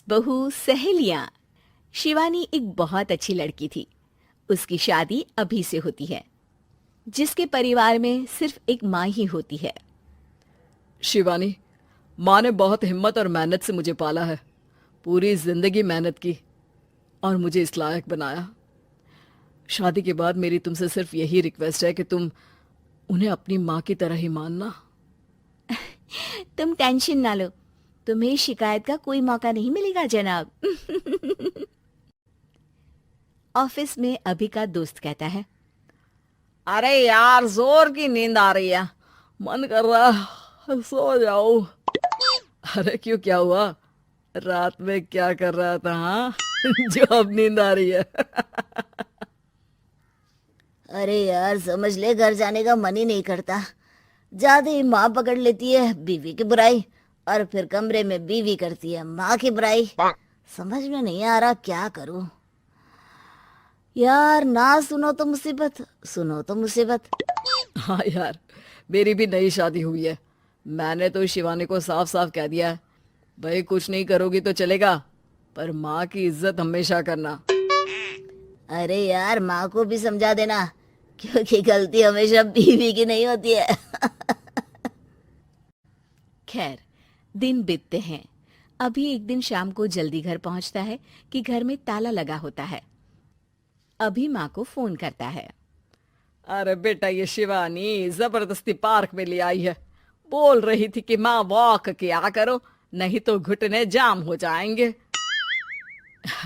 बहू सहेलियां। शिवानी एक बहुत अच्छी लड़की थी। उसकी शादी अभी से होती है, जिसके परिवार में सिर्फ एक माँ ही होती है। शिवानी, माँ ने बहुत हिम्मत और मेहनत से मुझे पाला है। पूरी जिंदगी मेहनत की और मुझे इस लायक बनाया। शादी के बाद मेरी तुमसे सिर्फ यही रिक्वेस्ट है कि तुम उन्हें अपनी माँ की तरह ही मानना। तुम टेंशन ना लो, तुम्हें शिकायत का कोई मौका नहीं मिलेगा जनाब। ऑफिस में अभी का दोस्त कहता है, अरे यार, जोर की नींद आ रही है, मन कर रहा है सो जाओ। अरे क्यों, क्या हुआ? रात में क्या कर रहा था हाँ? जो अब नींद आ रही है। अरे यार, समझ ले, घर जाने का मन ही नहीं करता। ज्यादा ही माँ पकड़ लेती है बीवी की बुराई, और फिर कमरे में बीवी करती है माँ की बुराई। समझ में नहीं आ रहा क्या करूं। यार, ना सुनो तो मुसीबत, सुनो तो मुसीबत। हाँ यार, मेरी भी नई शादी हुई है। मैंने तो शिवानी को साफ साफ कह दिया है, भाई कुछ नहीं करोगी तो चलेगा, पर माँ की इज्जत हमेशा करना। अरे यार, माँ को भी समझा देना, क्योंकि गलती हमेशा बीवी की नहीं होती है। खैर, दिन बीतते हैं। अभी एक दिन शाम को जल्दी घर पहुंचता है कि घर में ताला लगा होता है। अभी माँ को फोन करता है। अरे बेटा, ये शिवानी जबरदस्ती पार्क में ले आई है। बोल रही थी कि माँ वॉक किया करो, नहीं तो घुटने जाम हो जाएंगे।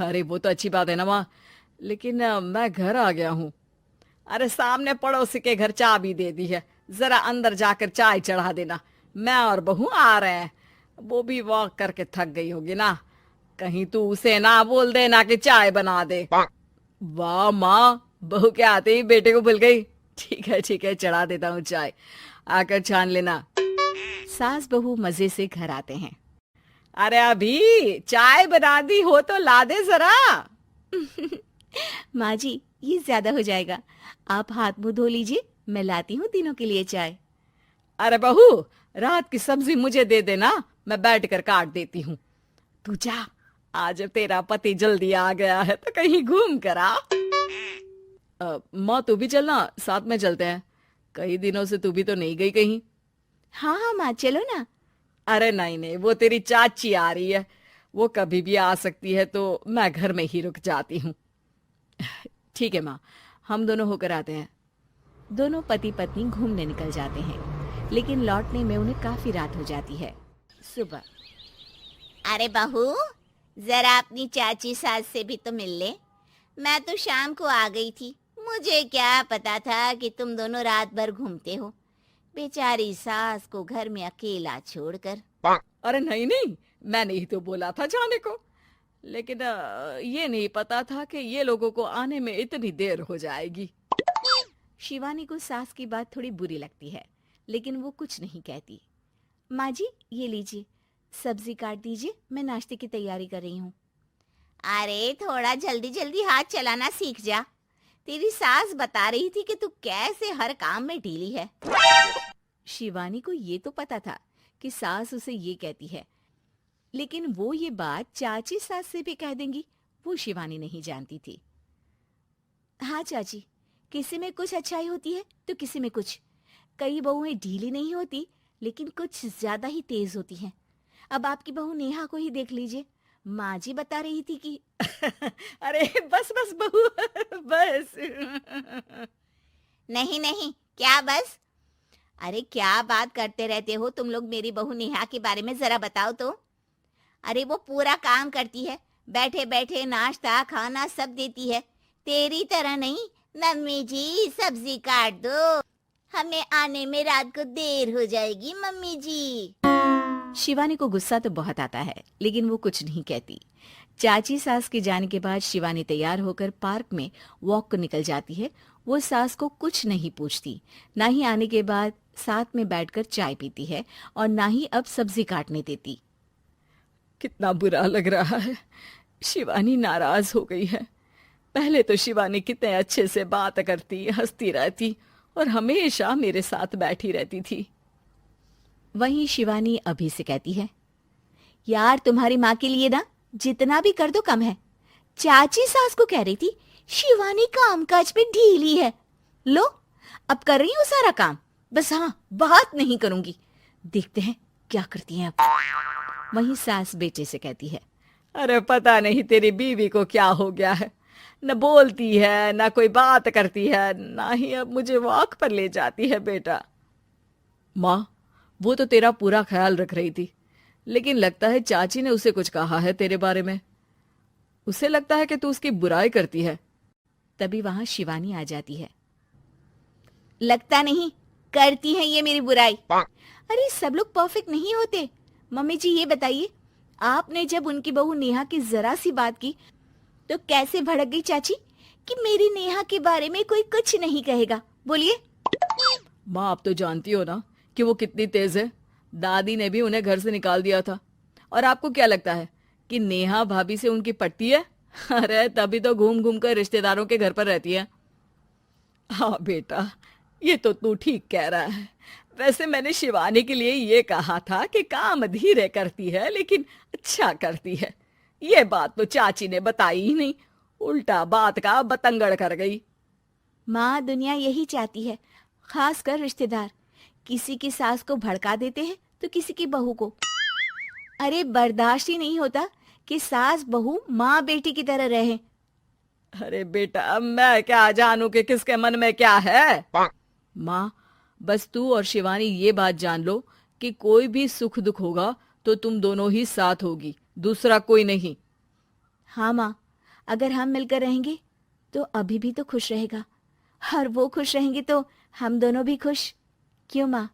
अरे वो तो अच्छी बात है ना माँ, लेकिन मैं घर आ गया हूँ। अरे सामने पड़ोसी के घर चाबी दे दी है, जरा अंदर जाकर चाय चढ़ा देना। मैं और बहू आ रहे हैं। वो भी वॉक करके थक गई होगी ना, कहीं तू उसे ना बोल देना कि चाय बना दे। वाह माँ, बहू के आते ही बेटे को भूल गई। ठीक है, चढ़ा देता हूँ चाय, आकर छान लेना। सास बहू मजे से घर आते हैं। अरे अभी चाय बना दी हो तो ला दे जरा। माँ जी, ये ज्यादा हो जाएगा, आप हाथ मुंह धो लीजिए, मैं लाती हूँ तीनों के लिए चाय। अरे बहू, रात की सब्जी मुझे दे देना, मैं बैठ कर काट देती हूँ। तू जा, आज तेरा पति जल्दी आ गया है तो कहीं घूम कर आ। माँ तू भी चलना, साथ में चलते हैं। कई दिनों से तू भी तो नहीं गई कहीं। हाँ हाँ माँ, चलो ना। अरे नहीं नहीं, वो तेरी चाची आ रही है, वो कभी भी आ सकती है, तो मैं घर में ही रुक जाती हूँ। ठीक है माँ, हम दोनों होकर आते हैं। दोनों पति पत्नी घूमने निकल जाते हैं, लेकिन लौटने में उन्हें काफी रात हो जाती है। सुबह, अरे बहू, जरा अपनी चाची सास से भी तो मिल ले। मैं तो शाम को आ गई थी, मुझे क्या पता था कि तुम दोनों रात भर घूमते हो। बेचारी सास को घर में अकेला छोड़कर। अरे नहीं नहीं, मैंने ही तो बोला था जाने को, लेकिन ये नहीं पता था कि ये लोगों को आने में इतनी देर हो जाएगी। शिवानी को सास की बात थोड़ी बुरी लगती है, लेकिन वो कुछ नहीं कहती। माँ जी, ये लीजिए, सब्जी काट दीजिए, मैं नाश्ते की तैयारी कर रही हूँ। अरे थोड़ा जल्दी जल्दी हाथ चलाना सीख जा। तेरी सास बता रही थी कि तू कैसे हर काम में ढीली है। शिवानी को ये तो पता था कि सास उसे ये कहती है, लेकिन वो ये बात चाची सास से भी कह देंगी, वो शिवानी नहीं जानती थी। हाँ चाची, किसी में कुछ अच्छाई होती है तो किसी में कुछ। कई बहुएं ढीली नहीं होती, लेकिन कुछ ज्यादा ही तेज होती हैं। अब आपकी बहू नेहा को ही देख लीजिए, माँ जी बता रही थी कि अरे बस बस बहू, बस। नहीं नहीं, क्या बस? अरे क्या बात करते रहते हो तुम लोग मेरी बहू नेहा के बारे में, जरा बताओ तो। अरे वो पूरा काम करती है, बैठे बैठे नाश्ता खाना सब देती है। तेरी तरह नहीं, मम्मी जी सब्जी काट दो, हमें आने में रात को देर हो जाएगी मम्मी जी। शिवानी को गुस्सा तो बहुत आता है, लेकिन वो कुछ नहीं कहती। चाची सास के जाने के बाद शिवानी तैयार होकर पार्क में वॉक को निकल जाती है। वो सास को कुछ नहीं पूछती, ना ही आने के बाद साथ में बैठकर चाय पीती है, और ना ही अब सब्जी काटने देती। कितना बुरा लग रहा है, शिवानी नाराज हो गई है। पहले तो शिवानी कितने अच्छे से बात करती, हंसती रहती और हमेशा मेरे साथ बैठी रहती थी। वहीं शिवानी अभी से कहती है, यार तुम्हारी माँ के लिए ना जितना भी कर दो कम है। चाची सास को कह रही थी शिवानी कामकाज पे ढीली है। लो अब कर रही हूँ सारा काम, बस हाँ बात नहीं करूंगी। देखते हैं क्या करती हैं अब। वहीं सास बेटे से कहती है, अरे पता नहीं तेरी बीवी को क्या हो गया है, न बोलती है न कोई बात करती है, ना ही अब मुझे वॉक पर ले जाती है बेटा। माँ, वो तो तेरा पूरा ख्याल रख रही थी, लेकिन लगता है चाची ने उसे कुछ कहा है तेरे बारे में। उसे लगता है कि तू उसकी बुराई करती है। तभी वहां शिवानी आ जाती है। लगता नहीं, करती है ये मेरी बुराई। अरे सब लोग परफेक्ट नहीं होते। मम्मी जी ये बताइए, आपने जब उनकी बहू नेहा की जरा सी बात की तो कैसे भड़क गई चाची कि मेरी नेहा के बारे में कोई कुछ नहीं कहेगा। बोलिए। माँ, आप तो जानती हो ना कि वो कितनी तेज है। दादी ने भी उन्हें घर से निकाल दिया था। और आपको क्या लगता है कि नेहा भाभी से उनकी पटती है? अरे तभी तो घूम घूम कर रिश्तेदारों के घर पर रहती है। हाँ बेटा, ये तो तू ठीक कह रहा है। वैसे मैंने शिवानी के लिए ये कहा था कि काम धीरे करती है लेकिन अच्छा करती है। ये बात तो चाची ने बताई ही नहीं, उल्टा बात का बतंगड़ कर गई। माँ, दुनिया यही चाहती है, खासकर रिश्तेदार। किसी की सास को भड़का देते हैं तो किसी की बहू को। अरे बर्दाश्त ही नहीं होता कि सास बहू माँ बेटी की तरह रहे। अरे बेटा, मैं क्या जानूं कि किसके मन में क्या है। माँ, बस तू और शिवानी ये बात जान लो कि कोई भी सुख दुख होगा तो तुम दोनों ही साथ होगी, दूसरा कोई नहीं। हाँ माँ, अगर हम मिलकर रहेंगे तो अभी भी तो खुश रहेगा, और वो खुश रहेंगे तो हम दोनों भी खुश। क्यों माँ?